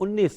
19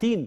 3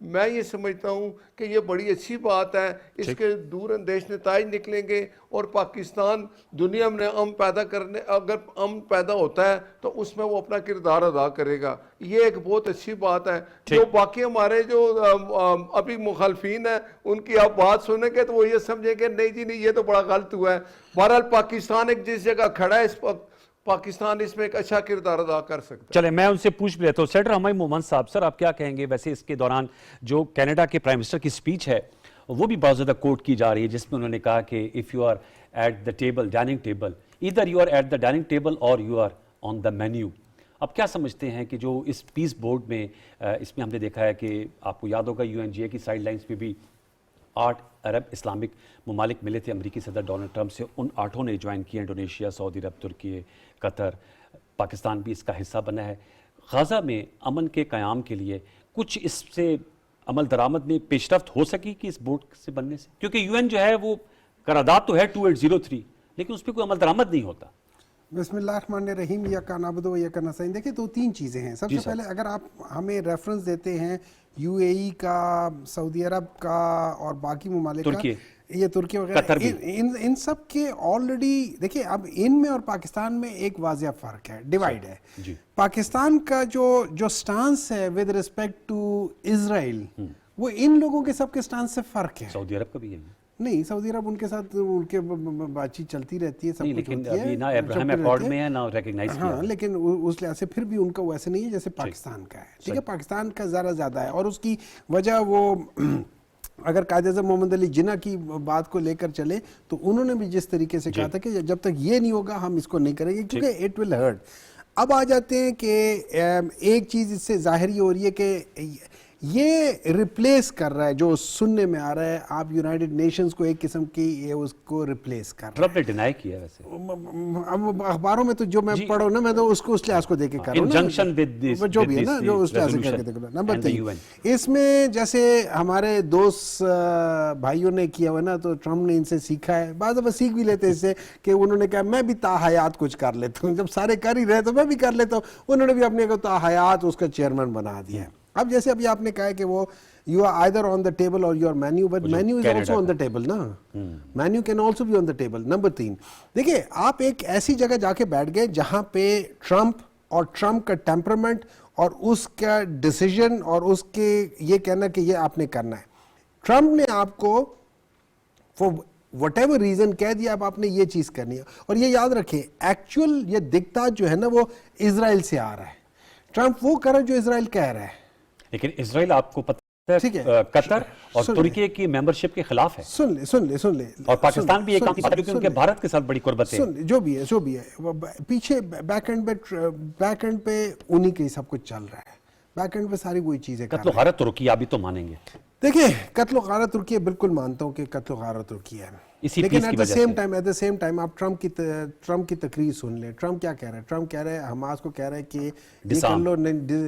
میں یہ سمجھتا ہوں کہ یہ بڑی اچھی بات ہے. اس کے دور اندیش نتائج نکلیں گے اور پاکستان دنیا میں امن پیدا کرنے، اگر امن پیدا ہوتا ہے تو اس میں وہ اپنا کردار ادا کرے گا. یہ ایک بہت اچھی بات ہے. جو باقی ہمارے جو ابھی مخالفین ہیں ان کی آپ بات سنیں گے تو وہ یہ سمجھیں گے نہیں جی نہیں یہ تو بڑا غلط ہوا ہے. بہرحال پاکستان ایک جس جگہ کھڑا ہے، اس وقت پاکستان اس میں ایک اچھا کردار ادا کر سکتا ہے. چلے میں ان سے پوچھ بھی لیتا ہوں. سینیٹر ہمائی مومن صاحب، سر آپ کیا کہیں گے؟ ویسے اس کے دوران جو کینیڈا کے پرائم منسٹر کی سپیچ ہے وہ بھی بہت زیادہ کوٹ کی جا رہی ہے، جس میں انہوں نے کہا کہ if you are at the table, dining table, either you are at the dining table اور you are on the menu. اب کیا سمجھتے ہیں کہ جو اس پیس بورڈ میں اس میں ہم نے دیکھا ہے کہ آپ کو یاد ہوگا UNGA کی سائیڈ لائنز پہ بھی 8 عرب اسلامک ممالک ملے تھے امریکی صدر ڈونلڈ ٹرمپ سے. ان 8 نے جوائن کیا، انڈونیشیا، سعودی عرب، ترکی، قطر، پاکستان بھی اس کا حصہ بنا ہے. غزہ میں امن کے قیام کے لیے کچھ اس سے عمل درآمد میں پیش رفت ہو سکی کہ اس بورڈ سے بننے سے؟ کیونکہ UN جو ہے وہ قرارداد تو ہے 2803 لیکن اس پہ کوئی عمل درآمد نہیں ہوتا. بسم اللہ الرحمن الرحیم. یا کا نعبد و یا کا نستعین. دیکھیں تو 3 چیزیں ہیں. سب سے پہلے اگر آپ ہمیں ریفرنس دیتے ہیں UAE کا، سعودی عرب کا اور باقی ممالک کا، یہ ترکی وغیرہ، ان سب کے آلریڈی دیکھیں اب ان میں اور پاکستان میں ایک واضح فرق ہے، ڈیوائیڈ ہے. پاکستان کا جو سٹانس ہے ود ریسپیکٹ ٹو اسرائیل، وہ ان لوگوں کے سب کے سٹانس سے فرق ہے. سعودی عرب کا بھی ہے نہیں، سعودی عرب ان کے ساتھ ان کے بات چیت چلتی رہتی ہے، سب کچھ لیکن ہوتی ہے، ابھی نہ ابراہیم اکارڈ میں ہے نہ ریکگنائز کیا. ہاں لیکن اس لحاظ سے پھر بھی ان کا ویسے نہیں ہے جیسے پاکستان کا ہے. ٹھیک ہے، پاکستان کا ذرا زیادہ ہے اور اس کی وجہ وہ اگر قائد اعظم محمد علی جناح کی بات کو لے کر چلے تو انہوں نے بھی جس طریقے سے کہا تھا کہ جب تک یہ نہیں ہوگا ہم اس کو نہیں کریں گے کیونکہ اٹ ول ہرٹ. اب آ جاتے ہیں کہ ایک چیز اس سے ظاہر یہ ہو رہی ہے کہ یہ ریپلیس کر رہا ہے، جو سننے میں آ رہا ہے، آپ یونائٹڈ نیشنز کو ایک قسم کی یہ اس کو ریپلیس کر رہا ہے. ٹرمپ نے ڈینائی کیا ویسے اب اخباروں میں تو جو میں پڑھوں نا، میں تو اس کو اس لحاظ کو دیکھ کے کر رہا ہوں جو بھی ہے نا، جو اس لحاظ سے کر کے دیکھ رہا ہوں. نمبر 3 اس میں جیسے ہمارے دوست بھائیوں نے کیا ہوا نا، تو ٹرمپ نے ان سے سیکھا ہے. بعض دفعہ سیکھ بھی لیتے اس سے کہ انہوں نے کہا میں بھی تاحیات کچھ کر لیتا ہوں، جب سارے کر ہی رہے تو میں بھی کر لیتا ہوں. انہوں نے بھی اپنے کو تاحیات اس کا چیئرمین بنا دیا ہے. اب جیسے ابھی آپ نے کہا کہ وہ you are either on the table or you are menu, but menu is also on the table نا. menu can also be on the table. Number 3 دیکھیں آپ ایک ایسی جگہ جا کے بیٹھ گئے جہاں پہ ٹرمپ اور ٹرمپ کا ٹیمپرمنٹ اور اس کا ڈیسیجن اور اس کے یہ کہنا کہ یہ آپ نے کرنا ہے. ٹرمپ نے آپ کو for whatever reason کہہ دیا اب آپ نے یہ چیز کرنی ہے. اور یہ یاد رکھیں ایکچوئل یہ دکھتا جو ہے نا وہ اسرائیل سے آ رہا ہے. ٹرمپ وہ کر رہا ہے جو اسرائیل کہہ رہا ہے، لیکن اسرائیل آپ کو پتہ ہے قطر اور ترکی کی ممبرشپ کے خلاف ہے. سن لے اور پاکستان بھی ایک کیونکہ ان کے بھارت کے ساتھ بڑی قربتیں ہیں. جو بھی ہے پیچھے بیک اینڈ پہ انہی کے سب کچھ چل رہا ہے. بیک اینڈ پہ ساری وہی چیزیں. قتل و غارت ترکی ابھی تو مانیں گے. دیکھیں قتل و غارت ترکی ہے، بالکل مانتا ہوں کہ قتل و غارت ترکی ہے، لیکن ایٹ دا سیم ٹائم آپ ٹرمپ کی تقریر سن لیں. ٹرمپ کیا کہہ رہا ہے؟ ٹرمپ کہہ رہا ہے حماس کو کہہ رہا ہے کہ یہ کر لو،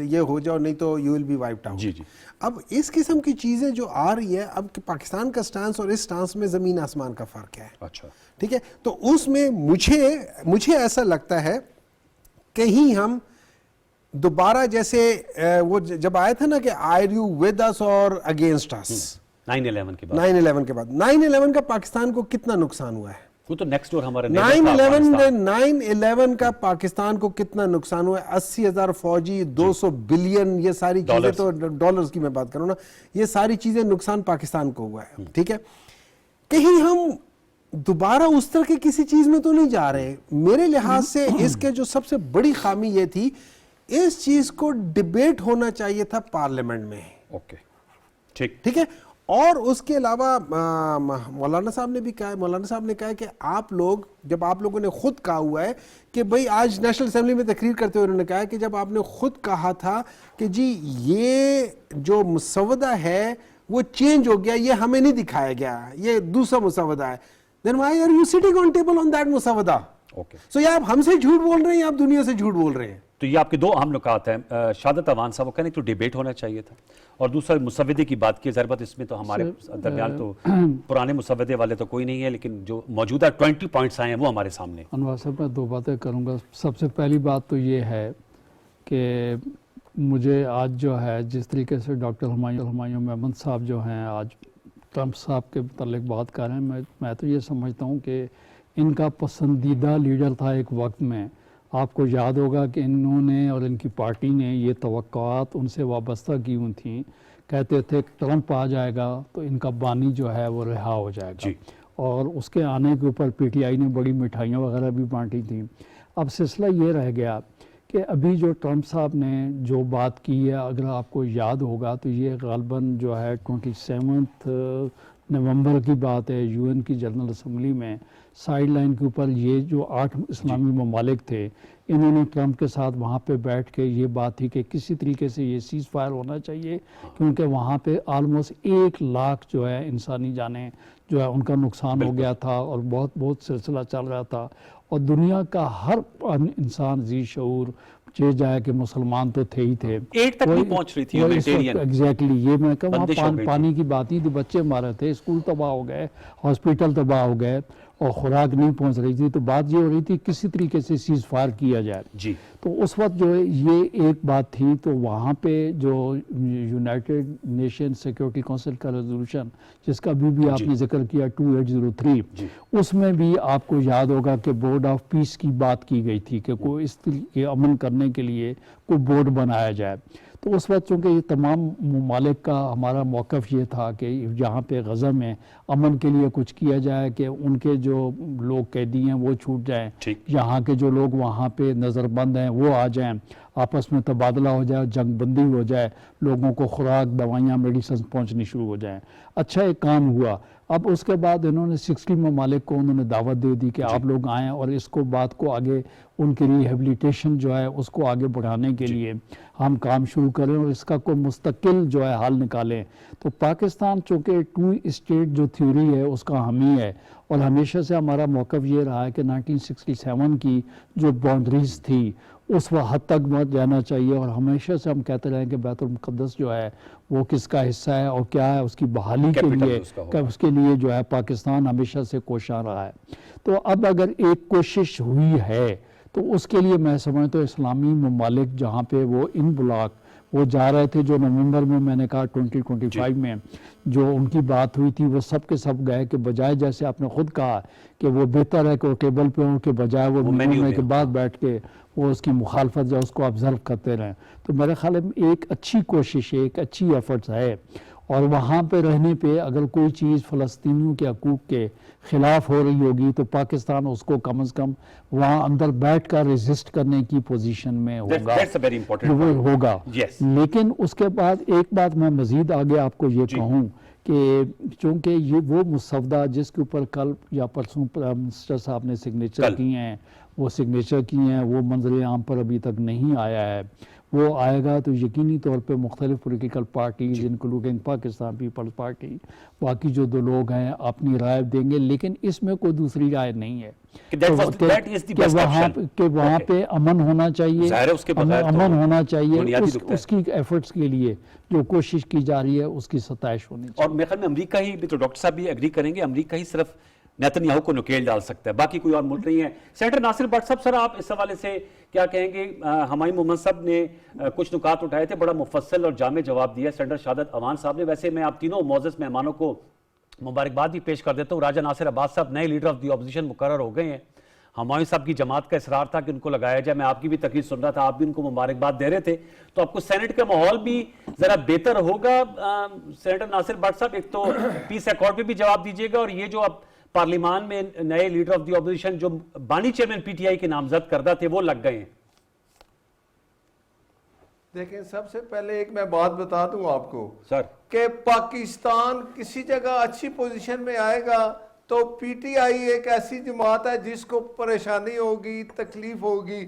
یہ ہو جاؤ نہیں تو you will be wiped out. اب اس قسم کی چیزیں جو آ رہی ہے، اب پاکستان کا سٹانس اور اس سٹانس میں زمین آسمان کا فرق ہے. اچھا ٹھیک ہے، تو اس میں مجھے ایسا لگتا ہے کہیں ہم دوبارہ جیسے وہ جب آیا تھا نا کہ آر یو ود اس اور اگینسٹ اس 9/11 کے بعد 9/11 کا پاکستان کو کتنا نقصان ہوا ہے؟ وہ تو نیکسٹ ڈور ہمارے 9/11 کا پاکستان کو کتنا نقصان ہوا ہے؟ 80,000 فوجی، 200 بلین، یہ ساری چیزیں تو ڈالرز کی میں بات کروں نا، یہ ساری چیزیں نقصان پاکستان کو ہوا ہے. ٹھیک ہے، کہیں ہم دوبارہ اس طرح کی کسی چیز میں تو نہیں جا رہے. میرے لحاظ سے اس کے جو سب سے بڑی خامی یہ تھی، اس چیز کو ڈیبیٹ ہونا چاہیے تھا پارلیمنٹ میں. اوکے ٹھیک ہے. اور اس کے علاوہ مولانا صاحب نے بھی کہا ہے، مولانا صاحب نے کہا ہے کہ آپ لوگ جب آپ لوگوں نے خود کہا ہوا ہے کہ بھئی آج نیشنل اسمبلی میں تقریر کرتے ہوئے انہوں نے کہا ہے کہ جب آپ نے خود کہا تھا کہ جی یہ جو مسودہ ہے وہ چینج ہو گیا، یہ ہمیں نہیں دکھایا گیا، یہ دوسرا مسودہ ہے، then why are you sitting on table on that مسودہ؟ سو یا آپ ہم سے جھوٹ بول رہے ہیں یا آپ دنیا سے جھوٹ بول رہے ہیں. تو یہ آپ کے 2 اہم نکات ہیں. شہادت اوان صاحب وہ کہنے تو ڈیبیٹ ہونا چاہیے تھا، اور دوسرا مسودے کی بات کی. ضرورت اس میں تو ہمارے درمیان تو پرانے مسودے والے تو کوئی نہیں ہے، لیکن جو موجودہ 20 پوائنٹس آئے ہیں وہ ہمارے سامنے. انور صاحب میں 2 باتیں کروں گا. سب سے پہلی بات تو یہ ہے کہ مجھے آج جو ہے جس طریقے سے ڈاکٹر ہمایوں محمد صاحب جو ہیں آج ٹرمپ صاحب کے متعلق بات کر رہے ہیں، میں تو یہ سمجھتا ہوں کہ ان کا پسندیدہ لیڈر تھا ایک وقت میں. آپ کو یاد ہوگا کہ انہوں نے اور ان کی پارٹی نے یہ توقعات ان سے وابستہ کی ہوئی تھیں، کہتے تھے ٹرمپ آ جائے گا تو ان کا بانی جو ہے وہ رہا ہو جائے گا. اور اس کے آنے کے اوپر پی ٹی آئی نے بڑی مٹھائیاں وغیرہ بھی بانٹی تھیں. اب سلسلہ یہ رہ گیا کہ ابھی جو ٹرمپ صاحب نے جو بات کی ہے، اگر آپ کو یاد ہوگا تو یہ غالباً جو ہے 27 نومبر کی بات ہے، یو این کی جنرل اسمبلی میں سائیڈ لائن کے اوپر یہ جو 8 اسلامی ممالک تھے، انہوں نے ٹرمپ کے ساتھ وہاں پہ بیٹھ کے یہ بات تھی کہ کسی طریقے سے یہ سیز فائر ہونا چاہیے، کیونکہ وہاں پہ آلموسٹ 1 لاکھ جو ہے انسانی جانیں جو ہے ان کا نقصان ہو گیا تھا، اور بہت سلسلہ چل رہا تھا. اور دنیا کا ہر انسان ذی شعور چاہے جائے کہ مسلمان تو تھے ہی تھے، 8 تک نہیں پہنچ رہی تھی ایگزیکٹلی. یہ میں کہوں پانی کی بات نہیں تھی، بچے مارے تھے، اسکول تباہ ہو گئے، ہاسپٹل تباہ ہو گئے، اور خوراک نہیں پہنچ رہی تھی. تو بات یہ ہو رہی تھی کسی طریقے سے سیز فائر کیا جائے. تو اس وقت جو ہے یہ ایک بات تھی. تو وہاں پہ جو یونائٹڈ نیشن سیکورٹی کونسل کا ریزولوشن جس کا بھی آپ نے ذکر کیا 2803، اس میں بھی آپ کو یاد ہوگا کہ بورڈ آف پیس کی بات کی گئی تھی کہ کوئی اس طریقے امن کرنے کے لیے کوئی بورڈ بنایا جائے. تو اس وقت چونکہ یہ تمام ممالک کا ہمارا موقف یہ تھا کہ جہاں پہ غزہ میں امن کے لیے کچھ کیا جائے کہ ان کے جو لوگ قیدی ہیں وہ چھوٹ جائیں، یہاں کے جو لوگ وہاں پہ نظر بند ہیں وہ آ جائیں، آپس میں تبادلہ ہو جائے، جنگ بندی ہو جائے، لوگوں کو خوراک، دوائیاں، میڈیسنز پہنچنی شروع ہو جائیں. اچھا ایک کام ہوا. اب اس کے بعد انہوں نے 60 ممالک کو انہوں نے دعوت دے دی کہ آپ لوگ آئیں اور اس کو بات کو آگے ان کی ریہیبلیٹیشن جو ہے اس کو آگے بڑھانے کے لیے ہم کام شروع کریں اور اس کا کوئی مستقل جو ہے حل نکالیں. تو پاکستان چونکہ 2 اسٹیٹ جو تھیوری ہے اس کا حامی ہے، اور ہمیشہ سے ہمارا موقف یہ رہا ہے کہ 1967 کی جو باؤنڈریز تھی اس حد تک مت جانا چاہیے، اور ہمیشہ سے ہم کہتے رہے کہ بیت المقدس جو ہے وہ کس کا حصہ ہے اور کیا ہے، اس کی بحالی کے لیے اس کے لیے جو ہے پاکستان ہمیشہ سے کوشاں رہا ہے. تو اب اگر ایک کوشش ہوئی ہے تو اس کے لیے میں سمجھتا ہوں اسلامی ممالک جہاں پہ وہ ان بلاک وہ جا رہے تھے، جو نومبر میں نے کہا 2025 میں جو ان کی بات ہوئی تھی، وہ سب کے سب گئے کہ بجائے جیسے آپ نے خود کہا کہ وہ بہتر ہے کہ وہ ٹیبل پہ ہوں کہ بجائے وہ ملنے کے بعد بیٹھ کے وہ اس کی مخالفت جو اس کو آبزرو کرتے رہیں. تو میرے خیال میں ایک اچھی کوشش ہے، ایک اچھی ایفرٹس ہے. اور وہاں پہ رہنے پہ اگر کوئی چیز فلسطینیوں کے حقوق کے خلاف ہو رہی ہوگی تو پاکستان اس کو کم از کم وہاں اندر بیٹھ کر ریزسٹ کرنے کی پوزیشن میں ہوگا. لیکن اس کے بعد ایک بات میں مزید آگے آپ کو یہ کہوں کہ چونکہ یہ وہ مسودہ جس کے اوپر کل یا پرسوں پرائم منسٹر صاحب نے سگنیچر کیے ہیں، وہ سگنیچر کیے ہیں، وہ منظر عام پر ابھی تک نہیں آیا ہے. وہ آئے گا تو یقینی طور پہ مختلف political parties including Pakistan Peoples Party, باقی جو 2 لوگ ہیں اپنی رائے دیں گے. لیکن اس میں کوئی دوسری رائے نہیں ہے کہ وہاں پہ امن ہونا چاہیے، امن ہونا چاہیے. اس کی ایفرٹس کے لیے جو کوشش کی جا رہی ہے اس کی ستائش ہونی چاہیے. اور میرے خیال میں امریکہ ہی بھی، تو ڈاکٹر صاحب بھی ایگری کریں گے، امریکہ ہی صرف نیتنیاہو کو نکیل ڈال سکتا ہے، باقی کوئی اور ملک نہیں ہے. سینیٹر ناصر بٹ صاحب، سر آپ اس حوالے سے کیا کہیں گے؟ ہمایوں محمد صاحب نے کچھ نکات اٹھائے تھے، بڑا مفصل اور جامع جواب دیا سینیٹر شہادت اوان صاحب نے. ویسے میں آپ تینوں معزز مہمانوں کو مبارکباد بھی پیش کر دیتا ہوں. راجہ ناصر عباس صاحب نئے لیڈر آف دی اپوزیشن مقرر ہو گئے ہیں. ہمایوں صاحب کی جماعت کا اصرار تھا کہ ان کو لگایا جائے. میں آپ کی بھی تقریر سن رہا تھا، آپ بھی ان کو مبارکباد دے رہے تھے. تو آپ کو سینٹ کا ماحول بھی ذرا بہتر ہوگا. سینیٹر ناصر بٹ صاحب، ایک تو پیس ایکارڈ پہ بھی جواب دیجیے گا، اور یہ جو اب پارلیمان میں نئے لیڈر آف دی اپوزیشن جو بانی چیئرمین پی ٹی آئی کے نامزد کردہ تھے وہ لگ گئے ہیں. دیکھیں، سب سے پہلے ایک میں بات بتا دوں آپ کو سر کہ پاکستان کسی جگہ اچھی پوزیشن میں آئے گا تو پی ٹی آئی ایک ایسی جماعت ہے جس کو پریشانی ہوگی، تکلیف ہوگی.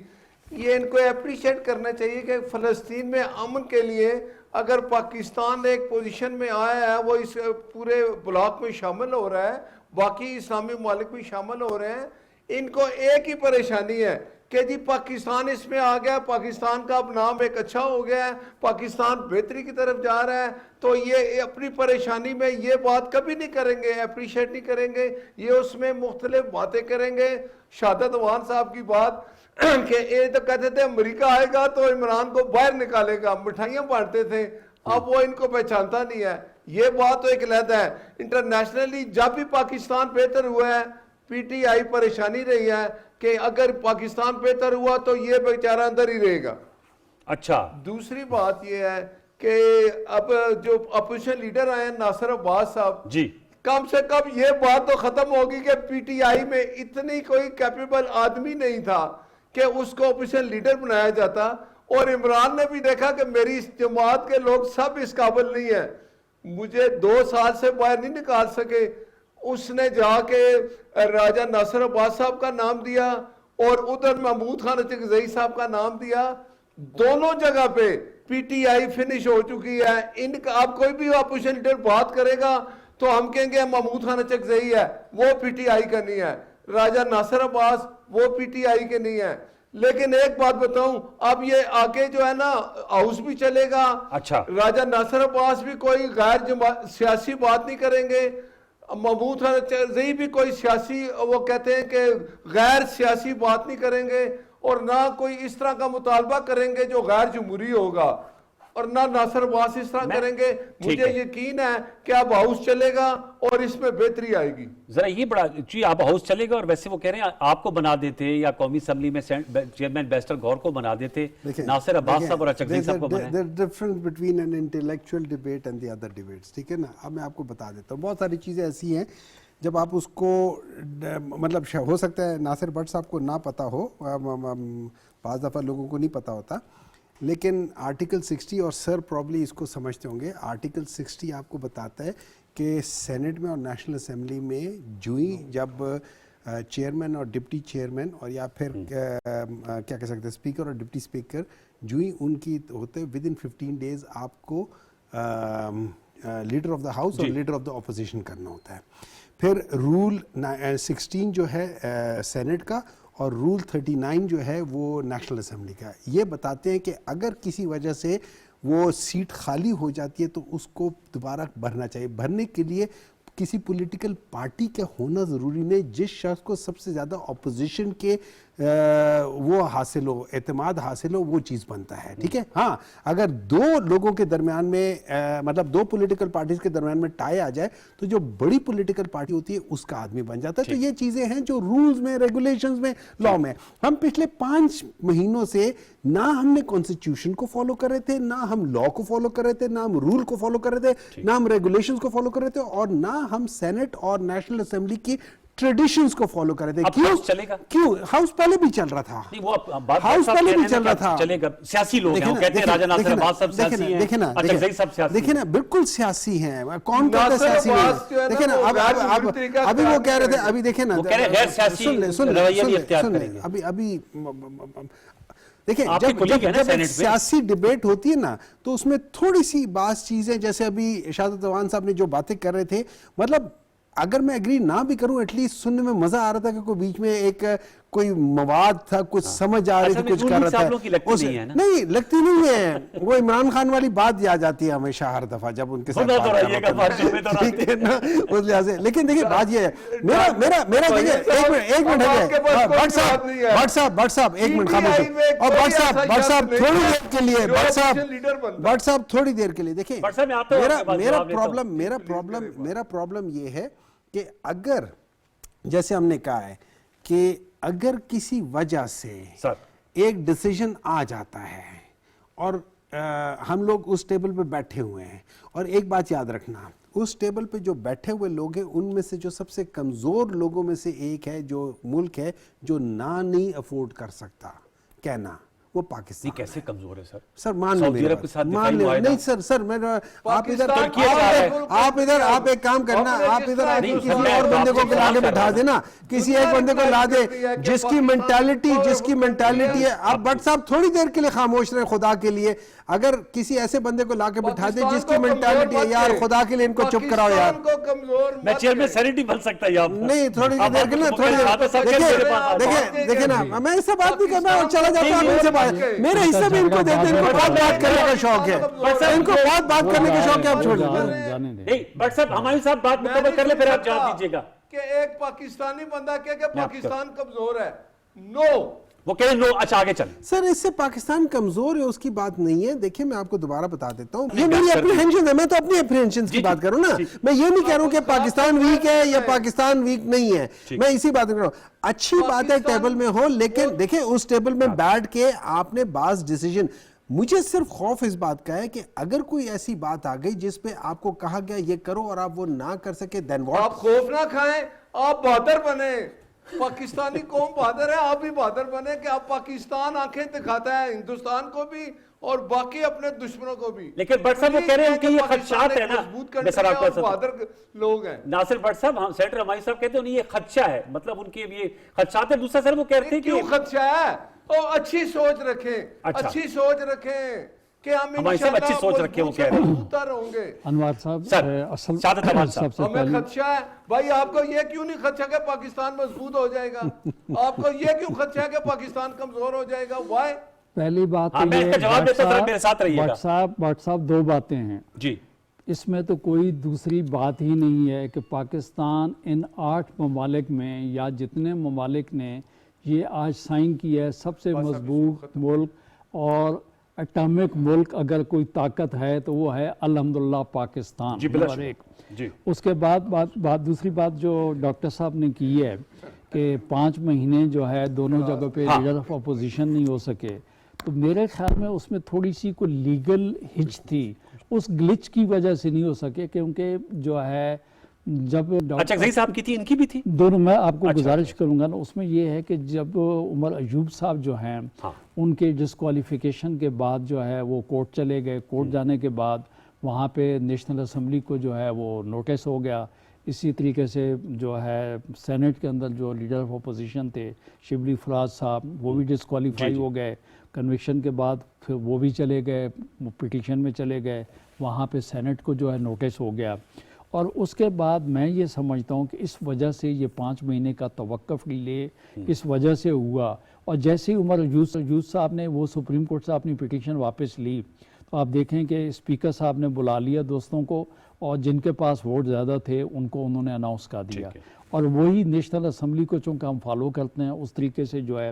یہ ان کو اپریشیٹ کرنا چاہیے کہ فلسطین میں امن کے لیے اگر پاکستان ایک پوزیشن میں آیا ہے، وہ اس پورے بلاک میں شامل ہو رہا ہے، باقی اسلامی ممالک بھی شامل ہو رہے ہیں. ان کو ایک ہی پریشانی ہے کہ جی پاکستان اس میں آ گیا، پاکستان کا اب نام ایک اچھا ہو گیا ہے، پاکستان بہتری کی طرف جا رہا ہے. تو یہ اپنی پریشانی میں یہ بات کبھی نہیں کریں گے، اپریشیٹ نہیں کریں گے. یہ اس میں مختلف باتیں کریں گے. شہادت اوان صاحب کی بات کہ یہ تو کہتے تھے امریکہ آئے گا تو عمران کو باہر نکالے گا, مٹھائیاں بانٹتے تھے, اب وہ ان کو پہچانتا نہیں ہے. یہ بات تو ایک علیحدہ ہے. انٹرنیشنلی جب بھی پاکستان بہتر ہوا ہے, پی ٹی آئی پریشانی رہی ہے کہ اگر پاکستان بہتر ہوا تو یہ بیچارہ اندر ہی رہے گا. اچھا, دوسری بات یہ ہے کہ اب جو اپوزیشن لیڈر آئے ہیں ناصر عباس صاحب, جی کم سے کم یہ بات تو ختم ہوگی کہ پی ٹی آئی میں اتنی کوئی کیپیبل آدمی نہیں تھا کہ اس کو اپوزیشن لیڈر بنایا جاتا, اور عمران نے بھی دیکھا کہ میری اس جماعت کے لوگ سب اس قابل نہیں ہیں, مجھے 2 سال سے باہر نہیں نکال سکے. اس نے جا کے راجہ ناصر عباس صاحب کا نام دیا اور ادھر محمود خان اچکزئی صاحب کا نام دیا. دونوں جگہ پہ پی ٹی آئی فنش ہو چکی ہے. ان کا اب کوئی بھی اپوزیشن لیڈر بات کرے گا تو ہم کہیں گے محمود خان اچکزئی ہے, وہ پی ٹی آئی کا نہیں ہے. راجہ ناصر عباس وہ پی ٹی آئی کے نہیں ہے. لیکن ایک بات بتاؤں, اب یہ آگے جو ہے نا ہاؤس بھی چلے گا. اچھا, راجہ ناصر عباس بھی کوئی غیر سیاسی بات نہیں کریں گے, محمود خان اچکزئی بھی کوئی سیاسی, وہ کہتے ہیں کہ غیر سیاسی بات نہیں کریں گے, اور نہ کوئی اس طرح کا مطالبہ کریں گے جو غیر جمہوری ہوگا, اور نہ ناصر عباس اس طرح کریں گے. مجھے یقین ہے کہ اب ہاؤس چلے گا اور اس میں بہتری آئے گی. ذرا یہ بڑا جی, اب ہاؤس چلے گا, اور ویسے وہ کہہ رہے ہیں آپ کو بنا دیتے یا قومی اسمبلی میں چیئرمین بیرسٹر غور کو بنا دیتے, ناصر عباس صاحب اور اچکزئی صاحب کو بنائیں. There's difference between an intellectual debate and the other debates, ٹھیک ہے نا. اب میں آپ کو بتا دیتا ہوں, بہت ساری چیزیں ایسی ہیں جب آپ اس کو مطلب ہو سکتا ہے ناصر بٹ صاحب کو نہ پتا ہو, بعض دفعہ لوگوں کو نہیں پتا ہوتا, لیکن آرٹیکل 60 اور سر پرابلی اس کو سمجھتے ہوں گے. آرٹیکل 60 آپ کو بتاتا ہے کہ سینٹ میں اور نیشنل اسمبلی میں جب چیئرمین اور ڈپٹی چیئرمین اور یا پھر کیا کہہ سکتے ہیں اسپیکر اور ڈپٹی اسپیکر ان کی ہوتے ود ان 15 days آپ کو لیڈر آف دا ہاؤس اور لیڈر آف دا اپوزیشن کرنا ہوتا ہے. پھر رول 16 جو ہے سینٹ کا, اور رول 39 جو ہے وہ نیشنل اسمبلی کا. یہ بتاتے ہیں کہ اگر کسی وجہ سے وہ سیٹ خالی ہو جاتی ہے تو اس کو دوبارہ بھرنا چاہیے. بھرنے کے لیے کسی پولیٹیکل پارٹی کا ہونا ضروری نہیں, جس شخص کو سب سے زیادہ اپوزیشن کے وہ حاصل ہو, اعتماد حاصل ہو, وہ چیز بنتا ہے. ٹھیک ہے, ہاں اگر 2 لوگوں کے درمیان میں مطلب 2 پولیٹیکل پارٹیز کے درمیان میں ٹائی آ جائے تو جو بڑی پولیٹیکل پارٹی ہوتی ہے اس کا آدمی بن جاتا ہے. تو یہ چیزیں ہیں جو رولز میں, ریگولیشنز میں, لا میں. ہم پچھلے 5 مہینوں سے نہ ہم نے کانسٹیٹیوشن کو فالو کر رہے تھے, نہ ہم لا کو فالو کر رہے تھے, نہ ہم رول کو فالو کر رہے تھے, نہ ہم ریگولیشنز کو فالو کر رہے تھے, اور نہ ہم سینٹ اور نیشنل اسمبلی کی ٹریڈیشنز کو فالو کر رہے تھے. کیوں ہاؤس پہلے بھی چل رہا تھا, ہاؤس پہلے بھی چل رہا تھا. سیاسی لوگ ہیں, کہتے ہیں راجہ ناصر عباس صاحب سیاسی ہیں, اچکزئی صاحب سیاسی ہیں. دیکھیں نا, بالکل سیاسی ہیں. کون کہتا ہے سیاسی ہیں؟ دیکھیں نا, ابھی وہ کہہ رہے تھے, ابھی دیکھیں نا, ابھی دیکھیں جب سیاسی ڈیبیٹ ہوتی ہے نا تو اس میں تھوڑی سی بعض چیزیں, جیسے ابھی شہادت عوان صاحب نے جو باتیں کر رہے تھے, مطلب اگر میں اگری نہ بھی کروں ایٹ لیسٹ سننے میں مزہ آ رہا تھا کہ کوئی بیچ میں ایک کوئی مواد تھا, کچھ سمجھ آ رہی تھی, کچھ کر رہا تھا. نہیں لگتی نہیں ہے, وہ عمران خان والی بات یاد آتی ہے ہمیشہ ہر دفعہ جب ان کے ساتھ ٹھیک ہے نا, اس لحاظ سے. لیکن دیکھیں بات یہ ہے, میرا ایک منٹ ہے بٹ صاحب ایک منٹ خاموش, اور بٹ صاحب تھوڑی دیر کے لیے, بٹ صاحب تھوڑی دیر کے لیے دیکھیں, میرا پرابلم یہ ہے کہ اگر جیسے ہم نے کہا ہے کہ اگر کسی وجہ سے ایک ڈیسیژن آ جاتا ہے اور ہم لوگ اس ٹیبل پہ بیٹھے ہوئے ہیں, اور ایک بات یاد رکھنا, اس ٹیبل پہ جو بیٹھے ہوئے لوگ ہیں ان میں سے جو سب سے کمزور لوگوں میں سے ایک ہے, جو ملک ہے جو نہیں افورڈ کر سکتا کہنا, وہ پاکستان. کیسے کمزور ہے سر؟ سر مان لیں, نہیں سر میں آپ ایک کام کرنا, آپ ادھر کسی اور بندے کو لا کے بٹھا دینا, کسی ایک بندے کو لا دے جس کی مینٹالٹی ہے. آپ بٹ صاحب تھوڑی دیر کے لیے خاموش رہے خدا کے لیے, اگر کسی ایسے بندے کو لا کے بٹھا دے جس کی مینٹالٹی ہے, یار خدا کے لیے ان کو چپ کراؤ یار. میں چیئرمین سینٹ بن سکتا ہے نہیں, تھوڑی دیر کے لیے دیکھیں نا, میں اس سے بات نہیں کرنا, چلا جاتا ہوں. میرے حصے میں ان کو دیتے, ان کو بہت بات کرنے کا شوق ہے, ان کو بہت بات کرنے کا شوق ہے. آپ چھوڑ دیں بٹ صاحب, ہمایوں صاحب بات مکمل کر لیں پھر آپ جواب دیجیے گا. کہ ایک پاکستانی بندہ کہے کہ پاکستان کمزور ہے, نو, وہ کہہ رہے ہیں نو اچھا آگے چلیں. سر اس سے پاکستان کمزور ہے اس کی بات نہیں ہے. دیکھیں میں آپ کو دوبارہ بتا دیتا ہوں, یہ میری اپریہنشن ہے, میں تو اپنی اپریہنشنز کی بات کروں نا, میں یہ نہیں کہہ رہا ہوں کہ پاکستان ویک ہے یا پاکستان ویک نہیں ہے, میں اسی بات کر رہا ہوں. اچھی بات ہے ٹیبل میں ہو, لیکن دیکھیں اس ٹیبل میں بیٹھ کے آپ نے بعض ڈیسیجن, مجھے صرف خوف اس بات کا ہے کہ اگر کوئی ایسی بات آ گئی جس پہ آپ کو کہا گیا یہ کرو اور آپ وہ نہ کر سکے, دین واٹ. آپ خوف نہ کھائیں, آپ بہادر بنے. پاکستانی قوم بہادر ہے, آپ بھی بہادر بنے کہ آپ پاکستان آنکھیں دکھاتا ہے ہندوستان کو بھی اور باقی اپنے دشمنوں کو بھی. لیکن بٹ صاحب وہ کہہ رہے ہیں کہ یہ خدشات ہے نا, بہادر لوگ ہیں. ناصر بٹ صاحب, ہم سینیٹر ہماری صاحب کہتے ہیں یہ خدشہ ہے, مطلب ان کے یہ خدشات ہے. دوسرا سر وہ کہتے ہیں کہ کیوں خدشہ ہے, اچھی سوچ رکھیں, اچھی سوچ رکھیں کہ ہم انشاءاللہ اچھی سوچ رکھیں, وہ کہہ رہے ہیں مضبوط رہوں گے. انوار صاحب شہادت امان صاحب, ہمیں خدشہ ہے بھائی, آپ کو یہ کیوں نہیں خدشہ کہ پاکستان مضبوط ہو جائے گا, آپ کو یہ کیوں خدشہ ہے کہ پاکستان کمزور ہو جائے گا, وائے؟ پہلی بات میں اس کا جواب دیتا ہوں, میرے ساتھ رہیے گا. بٹ صاحب دو باتیں ہیں جی, اس میں تو کوئی دوسری بات ہی نہیں ہے کہ پاکستان ان 8 ممالک میں یا جتنے ممالک نے یہ آج سائن کیا ہے, سب سے مضبوط ملک اور اٹامک ملک اگر کوئی طاقت ہے تو وہ ہے الحمدللہ پاکستان. نمبر ایک. اس کے بعد دوسری بات جو ڈاکٹر صاحب نے کی ہے کہ 5 مہینے جو ہے دونوں جگہ پہ لیڈر آف اپوزیشن نہیں ہو سکے, تو میرے خیال میں اس میں تھوڑی سی کوئی لیگل ہچ تھی, اس گلچ کی وجہ سے نہیں ہو سکے, کیونکہ جو ہے جب اچھا صاحب کی تھی, ان کی بھی تھی دونوں, میں آپ کو گزارش کروں گا نا, اس میں یہ ہے کہ جب عمر ایوب صاحب جو ہیں ان کے ڈسکوالیفیکیشن کے بعد جو ہے وہ کورٹ چلے گئے, کورٹ جانے کے بعد وہاں پہ نیشنل اسمبلی کو جو ہے وہ نوٹس ہو گیا. اسی طریقے سے جو ہے سینٹ کے اندر جو لیڈر آف اپوزیشن تھے شبلی فراز صاحب, وہ بھی ڈسکوالیفائی ہو گئے. کنوکشن کے بعد پھر وہ بھی چلے گئے, پٹیشن میں چلے گئے, وہاں پہ سینٹ کو جو ہے نوٹس ہو گیا. اور اس کے بعد میں یہ سمجھتا ہوں کہ اس وجہ سے یہ 5 مہینے کا توقف ڈیلے اس وجہ سے ہوا. اور جیسے ہی عمر یوسف صاحب نے وہ سپریم کورٹ سے اپنی پٹیشن واپس لی, تو آپ دیکھیں کہ اسپیکر صاحب نے بلا لیا دوستوں کو, اور جن کے پاس ووٹ زیادہ تھے ان کو انہوں نے اناؤنس کر دیا. اور وہی نیشنل اسمبلی کو چونکہ ہم فالو کرتے ہیں, اس طریقے سے جو ہے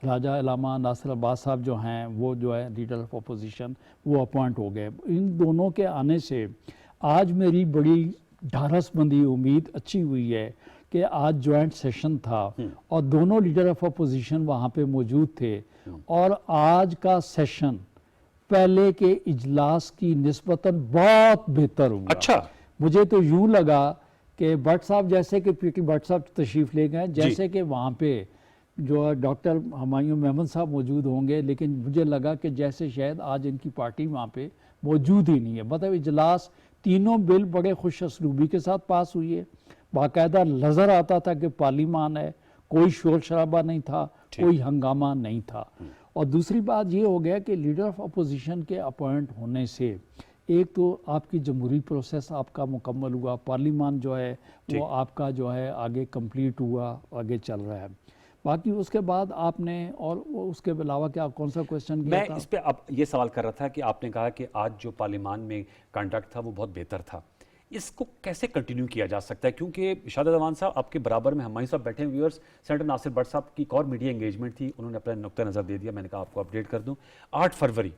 راجہ علامہ ناصر عباس صاحب جو ہیں وہ جو ہے لیڈر آف اپوزیشن وہ اپوائنٹ ہو گئے. ان دونوں کے آنے سے آج میری بڑی ڈھارس بندی امید اچھی ہوئی ہے کہ آج جوائنٹ سیشن تھا اور دونوں لیڈر آف اپوزیشن وہاں پہ موجود تھے, اور آج کا سیشن پہلے کے اجلاس کی نسبتاً بہت بہتر ہوا. اچھا, مجھے تو یوں لگا کہ بٹ صاحب جیسے کہ پی ٹی بٹ صاحب تشریف لے گئے, جیسے کہ وہاں پہ جو ڈاکٹر ہمایوں محمد صاحب موجود ہوں گے, لیکن مجھے لگا کہ جیسے شاید آج ان کی پارٹی وہاں پہ موجود ہی نہیں ہے. مطلب اجلاس تینوں بل بڑے خوش اسلوبی کے ساتھ پاس ہوئی ہے, باقاعدہ نظر آتا تھا کہ پارلیمان ہے, کوئی شور شرابہ نہیں تھا, کوئی ہنگامہ نہیں تھا. اور دوسری بات یہ ہو گیا کہ لیڈر آف اپوزیشن کے اپوائنٹ ہونے سے ایک تو آپ کی جمہوری پروسیس آپ کا مکمل ہوا, پارلیمان جو ہے وہ آپ کا جو ہے آگے کمپلیٹ ہوا, آگے چل رہا ہے. باقی اس کے بعد آپ نے اور اس کے علاوہ کیا کون سا کویسچن کیا تھا؟ میں اس پہ اب یہ سوال کر رہا تھا کہ آپ نے کہا کہ آج جو پارلیمان میں کنڈکٹ تھا وہ بہت بہتر تھا, اس کو کیسے کنٹینیو کیا جا سکتا ہے؟ کیونکہ شہادت امان صاحب آپ کے برابر میں ہماری صاحب بیٹھے ہیں ویورز, سینیٹر ناصر بٹ صاحب کی ایک اور میڈیا انگیجمنٹ تھی, انہوں نے اپنا نقطہ نظر دے دیا, میں نے کہا آپ کو اپڈیٹ کر دوں. 8 فروری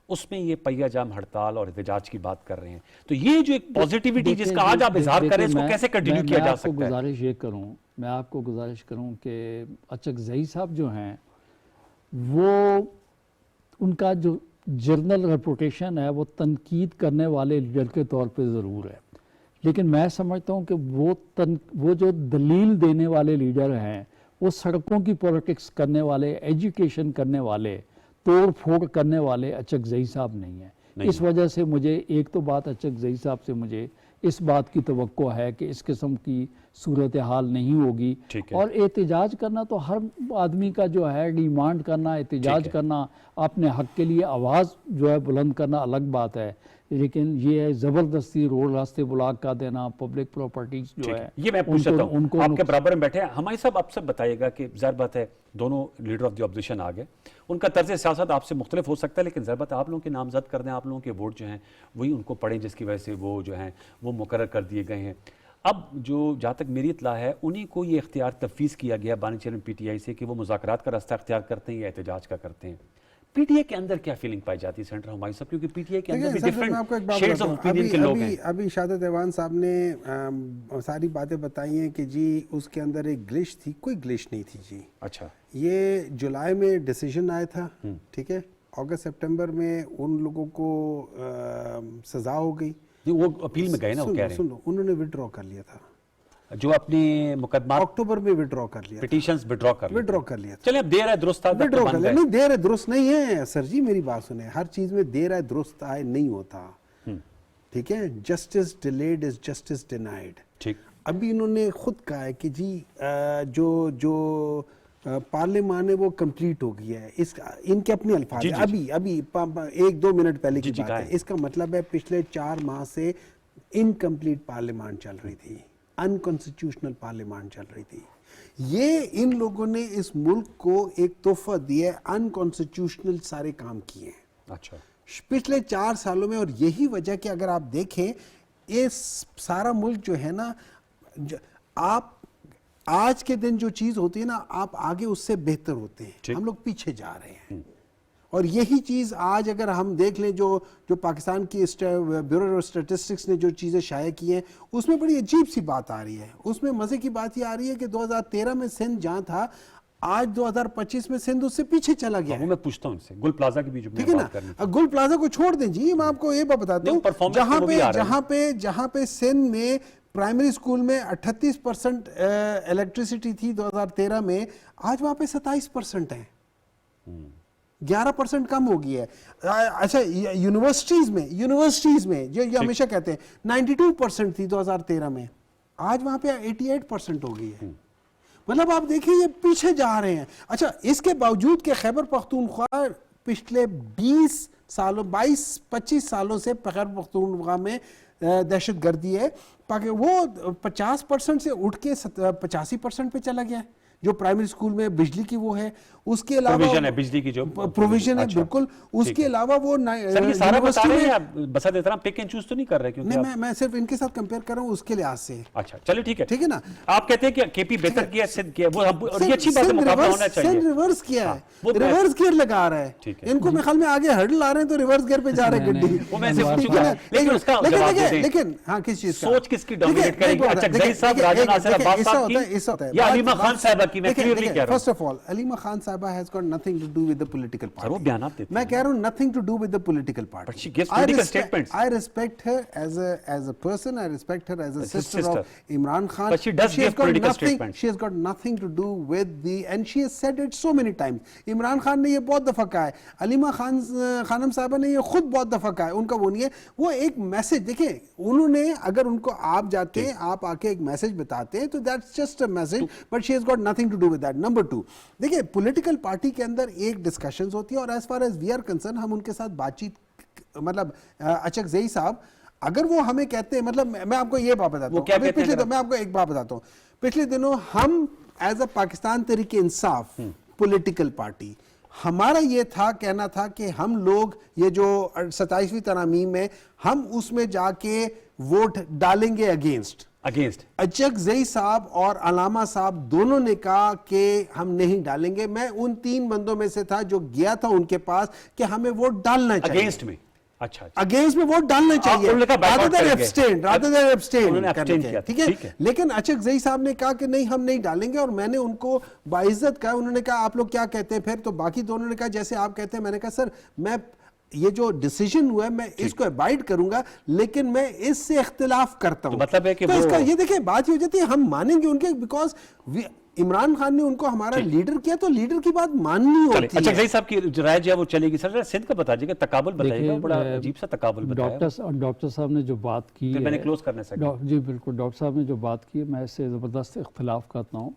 اس میں یہ پہیہ جام ہڑتال اور احتجاج کی بات کر رہے ہیں, تو یہ جو ایک پازیٹیوٹی جس کا آج آپ اظہار کریں اس کو کیسے کنٹینیو کیا جا سکتا ہے؟ میں آپ کو گزارش کروں کہ اچکزئی صاحب جو ہیں وہ ان کا جو جرنل ریپوٹیشن ہے وہ تنقید کرنے والے لیڈر کے طور پہ ضرور ہے, لیکن میں سمجھتا ہوں کہ وہ جو دلیل دینے والے لیڈر ہیں وہ سڑکوں کی پولیٹکس کرنے والے, ایجوکیشن کرنے والے, توڑ پھوڑ کرنے والے اچکزئی صاحب نہیں ہیں. اس وجہ سے مجھے ایک تو بات اچکزئی صاحب سے مجھے اس بات کی توقع ہے کہ اس قسم کی صورتحال نہیں ہوگی. اور احتجاج کرنا تو ہر آدمی کا جو ہے, ڈیمانڈ کرنا, احتجاج کرنا, اپنے حق کے لیے آواز جو ہے بلند کرنا الگ بات ہے, لیکن یہ ہے زبردستی روڈ راستے بلاک کا دینا, پبلک پراپرٹیز جو ہے یہ میں پوچھتا ہوں آپ کے برابر میں بیٹھے ہیں. ہماری صاحب آپ سے بتائیے گا کہ ظاہر بات ہے دونوں لیڈر آف دی اپوزیشن آ گئے, ان کا طرز سیاست آپ سے مختلف ہو سکتا ہے, لیکن ظاہر بات ہے آپ لوگوں کے نامزد کر دیں, آپ لوگوں کے ووٹ جو ہیں وہی ان کو پڑھیں جس کی وجہ سے وہ جو ہیں وہ مقرر کر دیے گئے ہیں. اب جو جہاں تک میری اطلاع ہے انہیں کو یہ اختیار تفویض کیا گیا بانی چیئرمین پی ٹی آئی سے کہ وہ مذاکرات کا راستہ اختیار کرتے ہیں یا احتجاج کا کرتے ہیں. پی ٹی آئی کے اندر کیا فیلنگ پائی جاتی ہے سینٹر ہمایوں صاحب, کیونکہ پی ٹی آئی کے اندر بھی ڈیفرنٹ شیڈز آف اوپینین کے لوگ ہیں. ابھی شہادت ایوان صاحب نے ساری باتیں بتائی ہیں کہ جی اس کے اندر ایک گلش تھی. کوئی گلش نہیں تھی جی. اچھا, یہ جولائی میں ڈیسیجن آیا تھا, ٹھیک ہے, اگست سپٹمبر میں ان لوگوں کو سزا ہو گئی. وہ اپیل میں گئے نا, وہ کہہ رہے ہیں سنو, انہوں نے وڈرا کر لیا تھا, جو اپنی مقدمات اکتوبر میں وڈرا کر لیا, پیٹیشنز وڈرا کر لیا. چلیں اب دیر ہے درست وڈرا کر لیا. نہیں, دیر ہے درست نہیں ہے سر جی, میری بات سنیں, ہر چیز میں دیر ہے درست آئے نہیں ہوتا, ٹھیک ہے. Justice delayed is justice denied. ٹھیک, ابھی انہوں نے خود کہا ہے کہ جی جو پارلیمان ہے وہ کمپلیٹ ہو گیا ہے. ان کے اپنے الفاظ ہیں, ابھی 1-2 منٹ پہلے کی بات ہے. اس کا مطلب ہے پچھلے 4 ماہ سے انکمپلیٹ پارلیمان چل رہی تھی, انکانسٹیٹیوشنل پارلیمان چل رہی تھی. یہ ان لوگوں نے اس ملک کو ایک تحفہ دیا ہے, انکانسٹیٹیوشنل سارے کام کیے ہیں. اچھا, پچھلے 4 سالوں میں. اور یہی وجہ کہ اگر آپ دیکھیں یہ سارا ملک جو ہے نا, آپ آج کے دن جو چیز ہوتی ہے نا, آپ آگے اس سے بہتر ہوتے ہیں, ہم لوگ پیچھے جا رہے ہیں. اور یہی چیز آج اگر ہم دیکھ لیں جو پاکستان کی بیورو آف اسٹیٹسٹکس نے جو چیزیں شائع کی ہیں, اس میں بڑی عجیب سی بات آ رہی ہے. اس میں مزے کی بات یہ آ رہی ہے کہ 2013 میں سندھ جہاں تھا, آج 2025 میں سندھ اس سے پیچھے چلا گیا. میں پوچھتا ہوں ان سے گل پلازا کی بھی جو ٹھیک ہے نا, گل پلازا کو چھوڑ دیں جی, میں آپ کو یہ بتاتا ہوں, جہاں پہ سندھ میں پرائمری اسکول میں 38% الیکٹریسٹی تھی 2013 میں, آج وہاں پہ 27% ہے, 11% کم ہو گئی ہے. اچھا, یونیورسٹیز میں جو یہ ہمیشہ کہتے ہیں 92% تھی 2013 میں, آج وہاں پہ 88% ہو گئی ہے. مطلب آپ دیکھیں یہ پیچھے جا رہے ہیں. اچھا, اس کے باوجود کہ خیبر پختونخوا پچھلے 22-25 سالوں سے خیبر پختونخوا میں دہشت گردی ہے, وہ 50% سے اٹھ کے 85% پہ چلا گیا ہے. جو پرائمری اسکول میں بجلی کی وہ ہے, اس کے علاوہ پروویژن ہے بجلی کی, جو پروویژن ہے بالکل, اس کے علاوہ وہ سارا بتا رہے ہیں, بسا دیتا ہوں پک اینڈ چوز تو نہیں کر رہے, کیونکہ میں صرف ان کے ساتھ کمپیئر کر رہا ہوں اس کے لحاظ سے. اچھا چلے ٹھیک ہے نا. آپ کہتے ہیں کہ کے پی بہتر کیا, سندھ کیا, وہ یہ اچھی بات ہے, مقابلہ ہونا چاہیے. سندھ ریورس کیا ہے, ریورس گیئر لگا رہا ہے. ان کو میرے خیال میں آگے ہرڈل آ رہے ہیں تو ریورس گیئر پہ جا رہے ہیں گڈی. وہ میں سے پوچھوں گا, لیکن اس کا جواب دے دیں, لیکن ہاں کس چیز کا سوچ کس کی ڈومینیٹ کرے گی, اچھا صاحب, راجہ ناصر عباس صاحب کی یا علیمہ خان صاحبہ کی؟ میں کلیئرلی کہہ رہا ہوں. First of all, Halima Khan Sahaba has got nothing to do with the political party. وہ بیانات دیتے ہیں. میں کہہ رہا ہوں nothing to do with the political party. But she gives political statements. I respect her as a person. I respect her as a sister of Imran Khan. But she does give political statements. She has got nothing to do with and she has said it so many times. Imran Khan نے یہ بہت دفعہ کہا ہے, Halima Khanum صاحبہ نے یہ خود بہت دفعہ کہا ہے. ان کا وہ نہیں ہے, وہ ایک میسج دیکھیں, انہوں نے اگر ان کو آپ جاتے ہیں, آپ آ کے ایک میسج بتاتے ہیں تو that's just a message, but she has got nothing to do with that. Number 2, دیکھیں پولیٹیکل پارٹی کے اندر ایک ڈسکشنز ہوتی ہے, اور as far as we are concern, ہم ان کے ساتھ بات چیت, مطلب اچک زئی صاحب اگر وہ ہمیں کہتے ہیں, مطلب میں آپ کو یہ بات بتاتا ہوں, میں آپ کو ایک بات بتاتا ہوں, پچھلے دنوں ہم as a Pakistan Tehreek Insaf political party, ہمارا یہ تھا, کہنا تھا کہ ہم لوگ یہ جو 27ویں ترامیم ہے, ہم اس میں جا کے ووٹ ڈالیں گے اگینسٹ. اچک زئی صاحب اور علامہ صاحب دونوں نے کہا کہ ہم نہیں ڈالیں گے. میں ان 3 بندوں میں سے تھا جو گیا تھا ان کے پاس کہ ہمیں ووٹ ڈالنا چاہیے, اگینسٹ میں. اچھا, اگینسٹ میں ووٹ ڈالنا چاہیے, rather than abstain. ٹھیک ہے, لیکن اچک زئی صاحب نے کہا کہ نہیں ہم نہیں ڈالیں گے, اور میں نے ان کو باعزت کہا. انہوں نے کہا آپ لوگ کیا کہتے ہیں پھر, تو باقی دونوں نے کہا جیسے آپ کہتے ہیں. میں نے کہا سر میں یہ جو ڈیسیجن ہوا ہے میں اس کو ابائڈ کروں گا, لیکن میں اس سے اختلاف کرتا ہوں. مطلب ہے کہ اس کا یہ دیکھیں بات یہ ہو جاتی ہے, ہم مانیں گے ان کے, بیکاز عمران خان نے ان کو ہمارا لیڈر کیا, تو لیڈر کی بات ماننی ہوتی ہے. اچھا زئی صاحب کی رائے جو ہے وہ چلے گی. سر سندھ کا بتا دیجیے گا, تقابل بتائیے گا, بڑا عجیب سا تقابل بتایا. ڈاکٹر صاحب نے جو بات کی ہے, میں نے کلوز کرنے سے, جی بالکل, ڈاکٹر صاحب نے جو بات کی ہے میں اس سے زبردست اختلاف کرتا ہوں.